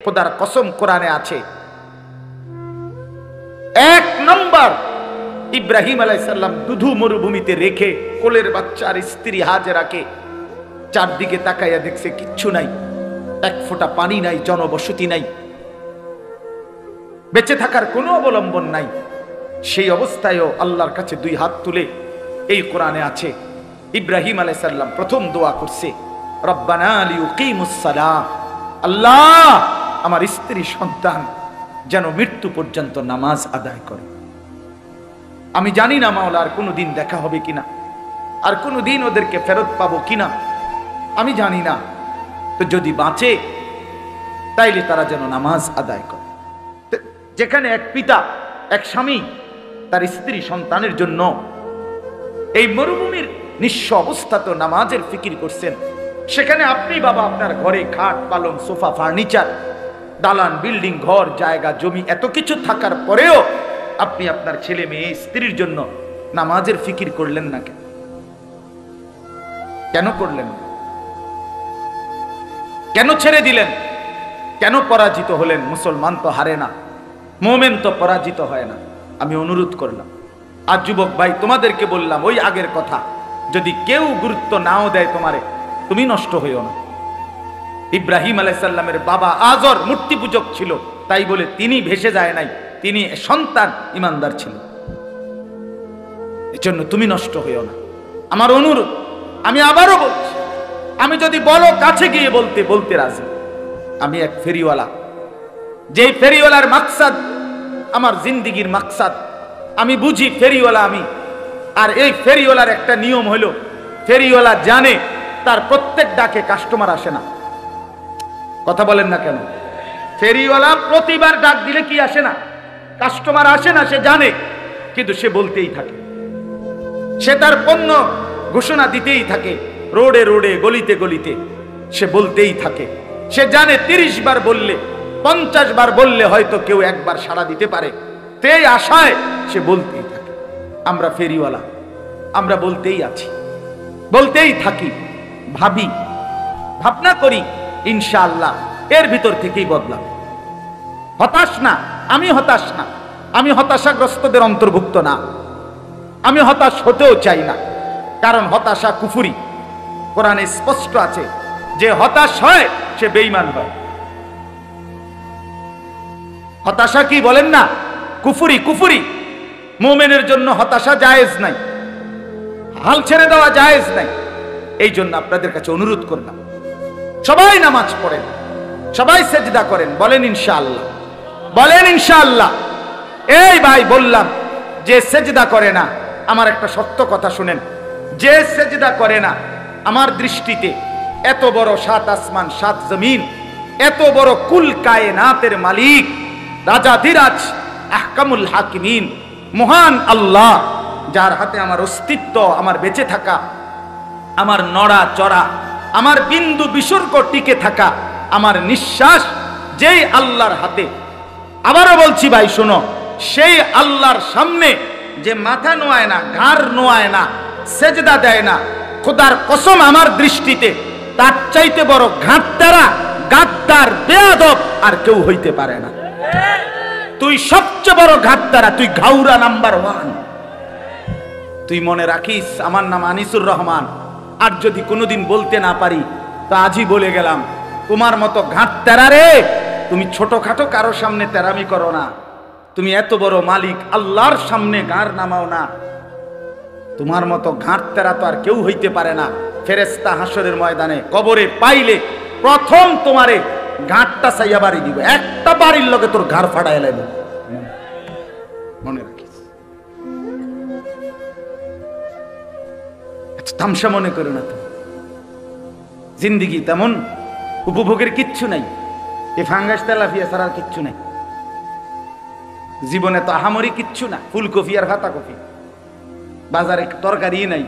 খোদার কসম কোরআনে আছে, এক নম্বর ইব্রাহিম আলাইহিস সালাম দুধু মরুভূমিতে রেখে কোলের বাচ্চার স্ত্রী হাজেরাকে চারদিকে তাকাইয়া দেখছে কিচ্ছু নাই, এক ফোঁটা পানি নাই, জনবসতি নাই, বেঁচে থাকার কোনো অবলম্বন নাই। সেই অবস্থায়ও আল্লাহর কাছে দুই হাত তুলে, এই কোরআনে আছে, ইব্রাহিম আলাইহিস সালাম প্রথম দোয়া করছে, রব্বানা লিয়ুকিমুস সালাহ, আল্লাহ আমার স্ত্রী সন্তান যেন মৃত্যু পর্যন্ত নামাজ আদায় করে। আমি জানি না মাওলা আর কোনোদিন দেখা হবে কিনা, আর কোনোদিন ওদেরকে ফেরত পাবো কিনা আমি জানি না, তো যদি বাঁচে তাইলে তারা যেন নামাজ আদায় করে। যেখানে এক পিতা, এক স্বামী তার স্ত্রী সন্তানের জন্য এই মরুভূমির নিঃস্ব অবস্থাতেও নামাজের ফিকির করছেন, সেখানে আপনি বাবা আপনার ঘরে খাট পালং সোফা ফার্নিচার দালান বিল্ডিং ঘর জায়গা জমি এত কিছু থাকার পরেও আপনি আপনার ছেলে মেয়ে স্ত্রীর জন্য নামাজের ফিকির করলেন না কেন? কেন করলেন? কেন ছেড়ে দিলেন? কেন পরাজিত হলেন? মুসলমান তো হারে না, মুমিন তো পরাজিত হয় না। আমি অনুরোধ করলাম, আজ যুবক ভাই তোমাদেরকে বললাম, ওই আগের কথা, যদি কেউ গুরুত্ব নাও দেয় তোমারে, তুমি নষ্ট হইও না। ইব্রাহিম আলাইহিস সালামের বাবা আজর মূর্তি পূজক ছিল, তাই বলে তিনি ভেসে যায় নাই, তিনি সন্তান ইমানদার ছিল। এজন্য তুমি নষ্ট হইও না, আমার অনুরোধ। আমি আবারও বলছি, আমি যদি বলো কাছে গিয়ে বলতে বলতে রাজি। আমি এক ফেরিওয়ালা, যেই ফেরিওয়ালার মাকসাদ আমার জিন্দিগির মাকসাদ, আমি বুঝি ফেরিওয়ালা আমি। আর এই ফেরিওয়ালার একটা নিয়ম হলো, ফেরিওয়ালা জানে তার প্রত্যেক ডাকে কাস্টমার আসে না। কথা বলেন না কেন? ফেরিওয়ালা প্রতিবার ডাক দিলে কি আসে না? কাস্টমার আসে না, সে জানে, কিন্তু সে বলতেই থাকে, সে তার পণ্য ঘোষণা দিতেই থাকে, রোডে রোডে গলিতে গলিতে সে বলতেই থাকে। সে জানে 30 বার বললে 50 বার বললে হয়তো কেউ একবার সাড়া দিতে পারে, সেই আশায় সে বলতেই থাকে। আমরা ফেরিওয়ালা, আমরা বলতেই আছি, বলতেই থাকি, ভাবি, ভাবনা করি, ইনশাআল্লাহ এর ভিতর থেকেই বদলাম। হতাশ না, আমি হতাশ না, আমি হতাশাগ্রস্তদের অন্তর্ভুক্ত না, আমি হতাশ হতেও চাই না, কারণ হতাশা কুফরি। কোরআনে স্পষ্ট আছে, যে হতাশ হয় সে বেঈমান হয়। হতাশা কি বলেন না? কুফরি, কুফরি। মুমিনের জন্য হতাশা জায়েজ নাই, হাল ছেড়ে দেওয়া জায়েজ নাই। এই জন্য আপনাদের কাছে অনুরোধ করলাম, সবাই নামাজ পড়েন, সবাই সেজদা করেন, বলেন ইনশাআল্লাহ, বলেন ইনশাআল্লাহ। এই ভাই বললাম, যে সেজদা করে না, আমার একটা সত্য কথা শুনেন, যে সেজদা করে না, আমার দৃষ্টিতে এত বড় 7 আসমান 7 জমিন, এত বড় কুল কায়নাতের মালিক, রাজাধিরাজ, আহকামুল হাকিমিন, মহান আল্লাহ, যার হাতে আমার অস্তিত্ব, আমার বেঁচে থাকা, আমার নড়া চড়া, আমার বিন্দু বিসর্গ টিকে থাকা, আমার নিঃশ্বাস যেই আল্লাহর হাতে। আবারও বলছি ভাই শোনো, সেই আল্লাহর সামনে যে মাথা নোয়ায় না, ঘাড় নোয়ায় না, সেজদা দেয় না, খোদার কসম আমার দৃষ্টিতে তার চাইতে বড় ঘাটতারা, গাদ্দার, বেয়াদব আর কেউ হইতে পারে না। তুই সবচেয়ে বড় ঘাটতারা, তুই ঘাউরা নাম্বার 1। তুই মনে রাখিস, আমার নাম আনিসুর রহমান, আর যদি কোনোদিন বলতে না পারি তো আজই বলে গেলাম, তোমার মতো ঘাটতারা রে, তুমি ছোটখাটো কারো সামনে তেরামি করো না, তুমি এত বড় মালিক আল্লাহর সামনে ঘাড় নামাও না। তোমার মতো ঘাটতারা তো আর কেউ হইতে পারে না। ফেরেশতা হাসরের ময়দানে কবরে পাইলে প্রথম তোমারে ঘাটটা চাইয়া বাড়ি দিব, একটা বাড়ির লগে তোর ঘাড় ফাটাই লাইব। মনে রাখিস, তামসা মনে করো না। তো জিন্দিগি তেমন উপভোগের কিচ্ছু নাই, এ ফাঙ্গাস তেলাফিয়া ছাড়া আর কিচ্ছু নাই জীবনে। তো আহামরি কিচ্ছু না, ফুলকপি আর ভাতা কপি, বাজারে তরকারি নাই,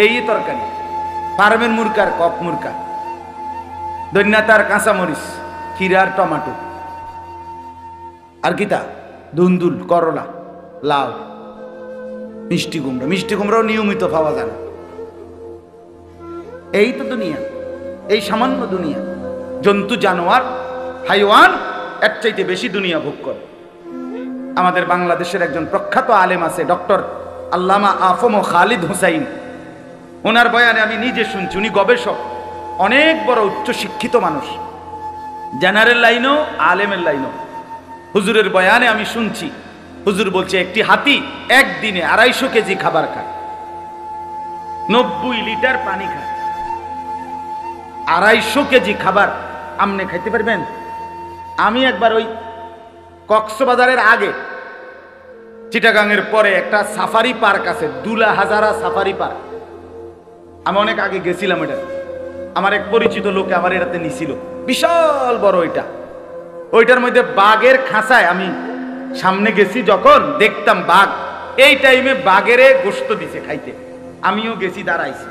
এই তরকারি, ফার্মের মুরকার কক মুরকা, দৈন্যাতার কাঁচামরিচ, খিরার টমাটো, আর কিতা ধুন্দুল, করলা, লাউ, মিষ্টি কুমড়া। মিষ্টি কুমড়াও নিয়মিত পাওয়া যায় না। এই তো দুনিয়া, এই সামান্য দুনিয়া। জন্তু জানোয়ার হাইওয়ান এর চাইতে বেশি দুনিয়া ভোগ করে। আমাদের বাংলাদেশের একজন প্রখ্যাত আলেম আছে, ডক্টর আল্লামা আফম খালিদ হুসাইন। ওনার বয়ানে আমি নিজে শুনছি, উনি গবেষক, অনেক বড় উচ্চ শিক্ষিত মানুষ, জেনারেল লাইনও আলেমের লাইনও। হুজুরের বয়ানে আমি শুনছি, হুজুর বলছে একটি হাতি একদিনে 250 কেজি খাবার খায়, 90 লিটার পানি খায়। 250 কেজি খাবার আমনে খাইতে পারবেন? আমি একবার ওই কক্সবাজারের আগে চিটাগাংয়ের পরে একটা সাফারি পার্ক আছে, দুলা হাজারা সাফারি পার্ক। আমি অনেক আগে গেছিলাম, এটা আমার এক পরিচিত লোকে আমার এটাতে নিছিল, বিশাল বড় এটা। ওইটার মধ্যে বাঘের খাঁচায় আমি সামনে গেছি, যখন দেখতাম বাঘ, এই টাইমে বাঘেরে গোশত দিছে খাইতে। আমিও গেছি, দাঁড়াইছি,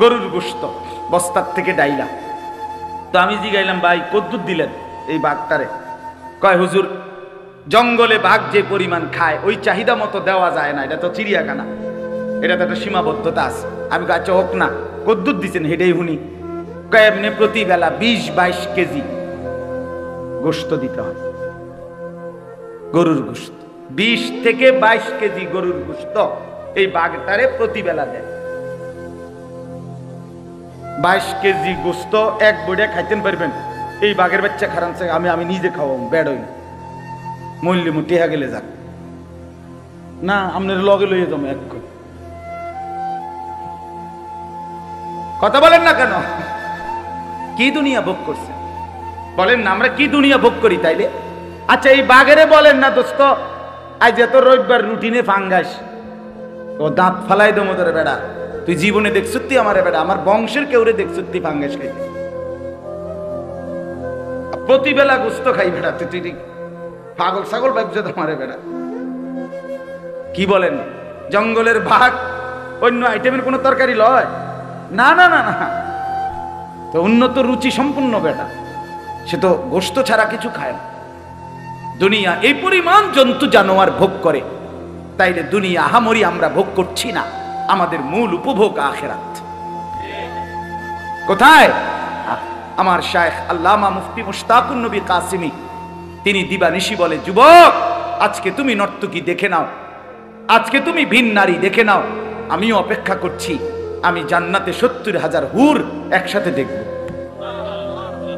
গরুর গোশত বস্তার থেকে ডাইলা। তো আমি জিগাইলাম, ভাই কদ্দুর দিলেন এই বাঘটারে? কয় হুজুর, জঙ্গলে বাঘ যে পরিমাণ খায় ওই চাহিদা মতো দেওয়া যায় না, এটা তো চিড়িয়াখানা, এটা তো একটা সীমাবদ্ধতা আছে। আমি কাছে হোক না, কদ্দুর দিচ্ছেন হেডেই হুনি? কয় এমনি প্রতি বেলা 20-22 কেজি গোশত দিতে হয়, গরুর গোশত 20 থেকে 22 কেজি গরুর গোশত এই বাঘটারে প্রতি বেলা দেয়। 22 কেজি গোশত এক বইটা খাইতেন পারবেন? এই বাঘের বাচ্চা খারানছে আমি নিজে খাওয়াম, বেড়ই মূল্য টেহা গেলে যাক না, আপনার লগে লইয়ে যাবো এক কথা বলেন না কেন? কি দুনিয়া ভোগ করছে বলেন না, আমরা কি দুনিয়া ভোগ করি তাইলে? আচ্ছা এই বাঘেরে বলেন না দোস্ত, আজ এত রবিবার রুটিনে ফাঙ্গাস, ও দাঁত ফালাই দো মতো বেড়া, তুই জীবনে দেখছুতি আমারে বেড়া, আমার বংশের কেউরে দেখছুতি ফাঙ্গাস খাইতে, প্রতিবেলা গুস্ত খাই বেড়া, তুই পাগল ছাগল ভাবছে তোমারে বেড়া। কি বলেন? জঙ্গলের বাঘ অন্য আইটেমের কোনো তরকারি লয় না, না না না, তো উন্নত রুচি সম্পূর্ণ বেটা, সে তো গোশত ছাড়া কিছু খায় না। দুনিয়া এই পরিমাণ জন্তু জানোয়ার ভোগ করে, তাইলে দুনিয়া আহামরি আমরা ভোগ করছি না, আমাদের মূল উপভোগ আখিরাত। কোথায়? আমার শায়েখ আল্লামা মুফতি মুশতাকুন নবী কাসিমি তিনি দিবানিশি বলে, যুবক আজকে তুমি নর্তকী দেখে নাও, আজকে তুমি ভিন নারী দেখে নাও, আমিও অপেক্ষা করছি, আমি জান্নাতে 70,000 হুর একসাথে দেখব।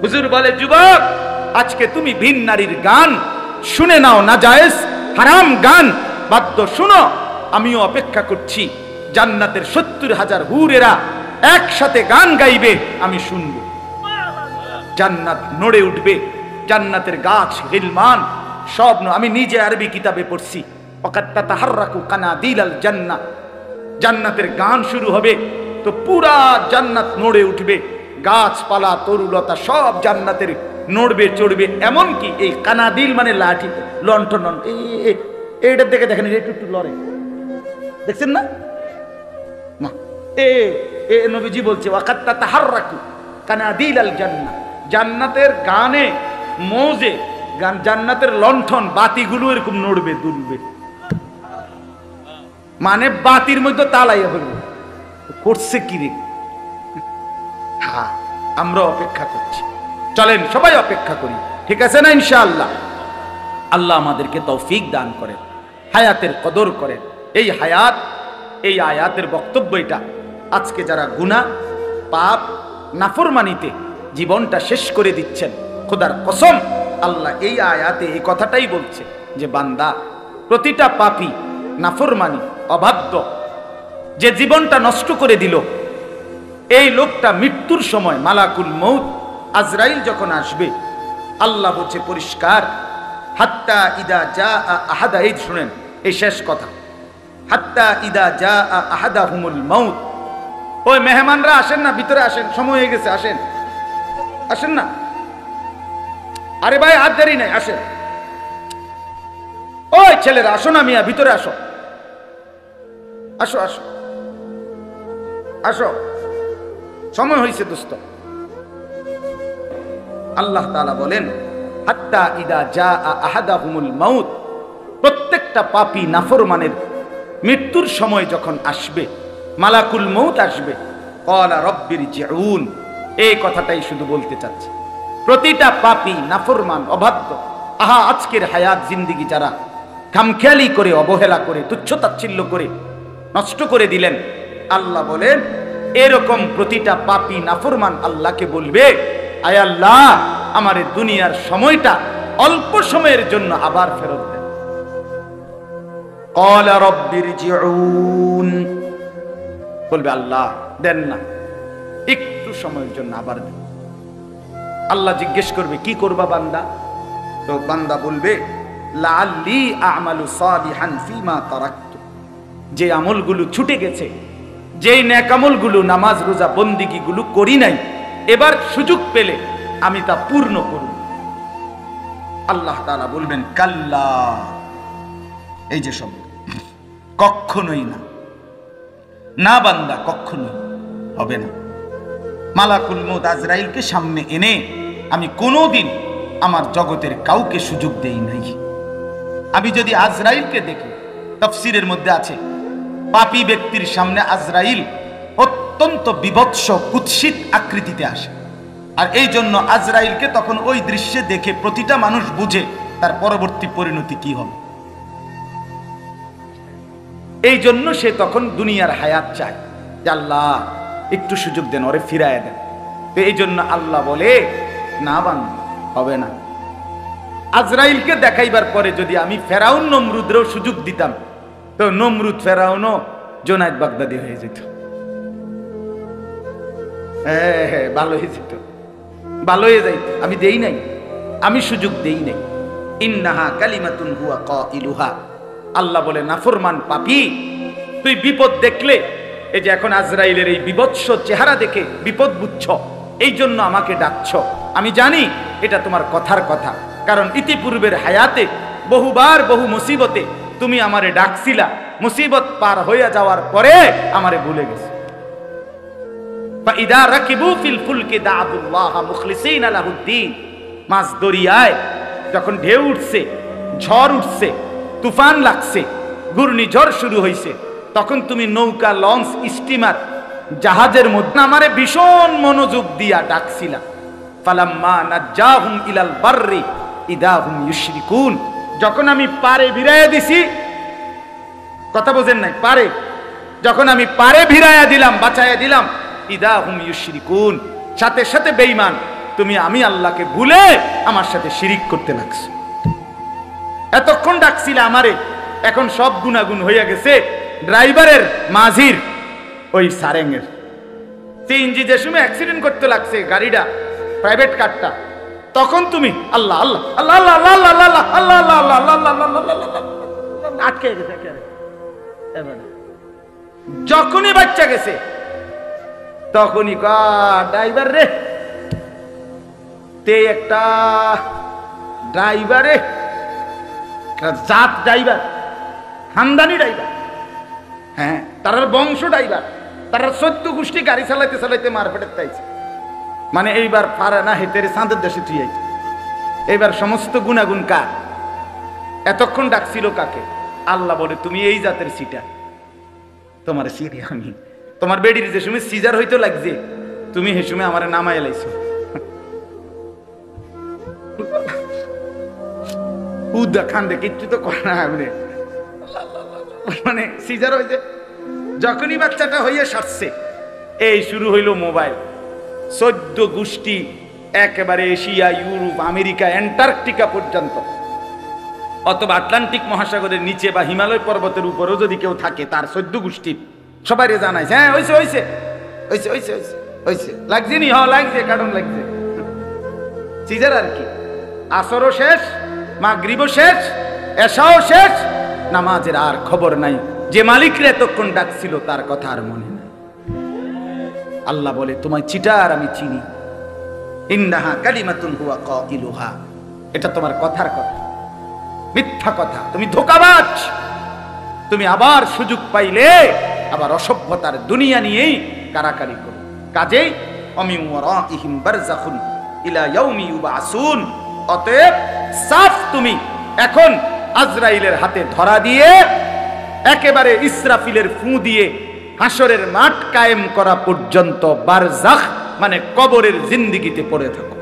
হুজুর বলে, যুবক আজকে তুমি ভিন নারীর গান শুনে নাও, নাজায়েজ হারাম গান বাদ্য শুনো, আমিও অপেক্ষা করছি, জান্নাতের 70,000 হুরেরা একসাথে গান গাইবে, আমি শুনব, জান্নাত নড়ে উঠবে, জান্নাতের গাছ গিলমান সব। আমি নিজে আরবি কিতাবে পড়ছি, ওয়াকাত তাতাহাররাকু কানাদিলাল জান্নাহ, জান্নাতের গান শুরু হবে তো পুরা জান্নাত নড়ে উঠবে, গাছপালা তরুলতা সব জান্নাতের নড়বে চড়বে। এমনকি এই কানাদিল মানে লাঠি, লণ্ঠন, এইটার দিকে দেখেন, একটু একটু লড়ে, দেখছেন না? এ নবীজি বলছে, ওয়াকাত তাতাহাররাকু কানাদিলাল জান্নাহ, জান্নাতের গানে মৌজে জান্নাতের লণ্ঠন বাতিগুলো এরকম নড়বে দুলবে, মানে বাতির মধ্যে তালাইয়া ফেলবে। করছে কি রে? হ্যাঁ, আমরা অপেক্ষা করছি, চলেন সবাই অপেক্ষা করি, ঠিক আছে না? ইনশাআল্লাহ আল্লাহ আমাদেরকে তৌফিক দান করেন, হায়াতের কদর করেন। এই হায়াত, এই আয়াতের বক্তব্য এটা, আজকে যারা গুনাহ পাপ নাফরমানিতে জীবনটা শেষ করে দিচ্ছেন, খোদার কসম আল্লাহ এই আয়াতে এই কথাটাই বলছে যে বান্দা, প্রতিটা পাপী নাফরমানি অবাধ্য যে জীবনটা নষ্ট করে দিল, এই লোকটা মৃত্যুর সময় মালাকুল মউত আজরাইল যখন আসবে, আল্লাহ বলছে পরিষ্কার, হাত্তা ইদা জা আহাদা, এই শুনেন এই শেষ কথা, হাত্তা ইদা জা আহাদাহুমুল মউত, ওই মেহমানরা আসেন না, ভিতরে আসেন, সময় হয়ে গেছে, আসেন আসেন না, আরে ভাই আর দেরি নাই, আসেন, ওই ছেলেরা আসো না মিয়া, ভিতরে আসো, আসো আসো আসো, সময় হয়েছে দোস্ত। আল্লাহ তাআলা বলেন, হাত্তা ইদা জা আহাদাহুমুল মাউত, প্রত্যেকটা পাপী নাফরমানের মৃত্যুর সময় যখন আসবে, মালাকুল মউত আসবে, ক্বালা রব্বিরজিউন, এই কথাটাই শুধু বলতে চাচ্ছি, প্রতিটা পাপী, নাফরমান, অবাধ্য। আহা, আজকের হায়াত জিন্দিগি যারা খামখেয়ালি করে, অবহেলা করে, তুচ্ছতাচ্ছিল্য করে নষ্ট করে দিলেন, আল্লাহ বলেন এরকম প্রতিটা পাপী নাফরমান আল্লাহকে বলবে, আয় আল্লাহ, আমার দুনিয়ার সময়টা অল্প সময়ের জন্য আবার ফেরত দেন। ক্বালা রাব্বিরজিউন, বলবে আল্লাহ দেন না, একটু সময়ের জন্য আবার দেন। আল্লাহ জিজ্ঞেস করবে কি করবা বান্দা? তো বান্দা বলবে লাআল্লি আ'মালু সালিহান ফিমা তারাকতু, যে আমলগুলো ছুটে গেছে, যেই নেক আমলগুলো, নামাজ রোজা বন্দিগিগুলো করি নাই, এবার সুযোগ পেলে আমি তা পূর্ণ করব। আল্লাহ তাআলা বলবেন কাল্লা, এই যে শব্দ, কখনোই না, না বান্দা, কখনোই হবে না। মালাকুল মউত আজরাইলকে সামনে এনে আমি কোনোদিন আমার জগতের কাউকে সুযোগ দেই নাই। আমি যদি আজরাইলকে দেখি, তাফসীরের মধ্যে আছে পাপী ব্যক্তির সামনে আজরাইল অত্যন্ত বিভৎস কুৎসিত আকৃতিতে আসে, আর এই জন্য আজরাইলকে তখন ওই দৃশ্যে দেখে প্রতিটা মানুষ বুঝে তার পরবর্তী পরিণতি কি হবে। এই জন্য সে তখন দুনিয়ার হায়াত চায়, যে আল্লাহ একটু সুযোগ দেন, ওরে ফিরায় দেন। তো এই জন্য আল্লাহ বলে না বান্দা, হবে না। আজরাইলকে দেখাইবার পরে যদি আমি ফেরাউন নমরুদেরও সুযোগ দিতাম, তো নমরুদ ফেরাউনও জোনায়েদ বাগদাদি হয়ে যেত। হ্যাঁ, ভালো হয়ে যেত, ভালো হয়ে যাইত। আমি দেই নাই, আমি সুযোগ দেই নাই। ইন্নাহা কালিমাতুন হুয়া কাইলুহা, আল্লাহ বলে নাফরমান পাপী, তুই বিপদ দেখলে, এই যে এখন আজরাইলের এই বিভৎস চেহারা দেখে বিপদ বুঝছ, এই জন্য আমাকে ডাকছ। আমি জানি এটা তোমার কথার কথা, কারণ ইতিপূর্বের হায়াতে বহুবার বহু মুসিবতে তুমি আমারে ডাকছিলা, মুসিবত পার হইয়া যাওয়ার পরে আমারে ভুলে গেছো। ফাইদা রাকিবু ফিল ফুলকি দাআবুল্লাহ মুখলিসিনা লাহুদ্দিন, মাছ দরিয়ায় যখন ঢেউ উঠছে, ঝড় উঠছে, তুফান লাগছে, ঘূর্ণিঝড় শুরু হইছে, তখন তুমি নৌকা, লঞ্চ, স্টিমার, জাহাজের মধ্যে আমারে ভীষণ মনোযোগ দিয়া ডাকছিলা। ফালাম্মা নাজ্জাহুম ইলাল বাররি ইদা হুম ইউশরিকুন, যখন আমি পারে ভিড়াইয়া দিছি, কথা বোঝেন নাই, পারে যখন আমি পারে ভিড়াইয়া দিলাম, বাঁচাইয়া দিলাম, ইদা হুম ইউশরিকুন, সাথে সাথে বেঈমান তুমি আমি আল্লাহকে ভুলে আমার সাথে শিরিক করতে লাগছো। এতক্ষণ ডাকছিলে আমারে, এখন সব গুনাগুন হইয়া গেছে ড্রাইভারের, মাঝির, ওই সারেঙ্গের। সিএনজি যে সময় অ্যাক্সিডেন্ট করতে লাগছে গাড়িটা, প্রাইভেট কারটা, তখন তুমি আল্লাহ আল্লাহ আল্লাহ আল্লাহ আল্লাহ আল্লাহ আল্লাহ আল্লাহ আল্লাহ আল্লাহ আটকে গেছে। যখনই বাচ্চা গেছে তখনই ড্রাইভার রে, তে একটা ড্রাইভারে, জাত ড্রাইভার, খানদানি ড্রাইভার, হ্যাঁ, তার বংশ ড্রাইভার, তার 14 গোষ্ঠী গাড়ি চালাইতে চালাইতে মারপেটের তাইছে। মানে এইবার পারে না, হেতের চাঁদের দেশে তুই আইছে। এইবার সমস্ত গুণাগুণ কার? এতক্ষণ ডাকছিল কাকে? আল্লাহ বলে তুমি এই জাতের সিটা, তোমার সিরি আমি। তোমার বেডির যে সময় সিজার হইতে লাগছে, তুমি সে সময় আমার নামাই লাইছো। খান দে কিচ্ছু তো করে না, মানে সিজার হয়েছে। যখনই বাচ্চাটা হইয়া সারছে, এই শুরু হইল মোবাইল। 14 গোষ্ঠী, একেবারে এশিয়া, ইউরোপ, আমেরিকা, অ্যান্টার্কটিকা পর্যন্ত, অথবা আটলান্টিক মহাসাগরের নিচে বা হিমালয় পর্বতের উপরেও যদি কেউ থাকে, তার 14 গোষ্ঠী সবাই জানাইছে, হ্যাঁ হইছে হইছে হইছে হইছে হইছে হইছে, লাগছে নি? হ্যাঁ লাগছে, কারণ লাগছে। সিজার আর কি, আসরও শেষ, মাগরিবও শেষ, এশাও শেষ, নামাজের আর খবর নাই। যে মালিকরে এতক্ষণ ডাকছিল তার কথা আর মনে নাই। আল্লাহ বলে তোমায় চিটার আমি চিনি। ইন্নাহা কালিমাতুন হুয়া কাইলুহা, এটা তোমার কথার কথা, মিথ্যা কথা, তুমি ধোঁকাবাজ। তুমি আবার সুযোগ পাইলে আবার অসভ্যতার দুনিয়া নিয়েই কারাকারি করো। কাজেই অমিন ওয়ারাইহিম বারযাখুন ইলা ইয়াউমি ইউবাসুন, অতএব সাফ তুমি এখন আজরাইলের হাতে ধরা দিয়ে একেবারে ইসরাফিলের ফু দিয়ে হাসরের মাঠ কায়েম করা পর্যন্ত বারজাখ মানে কবরের জিন্দেগিতে পড়ে থাকো।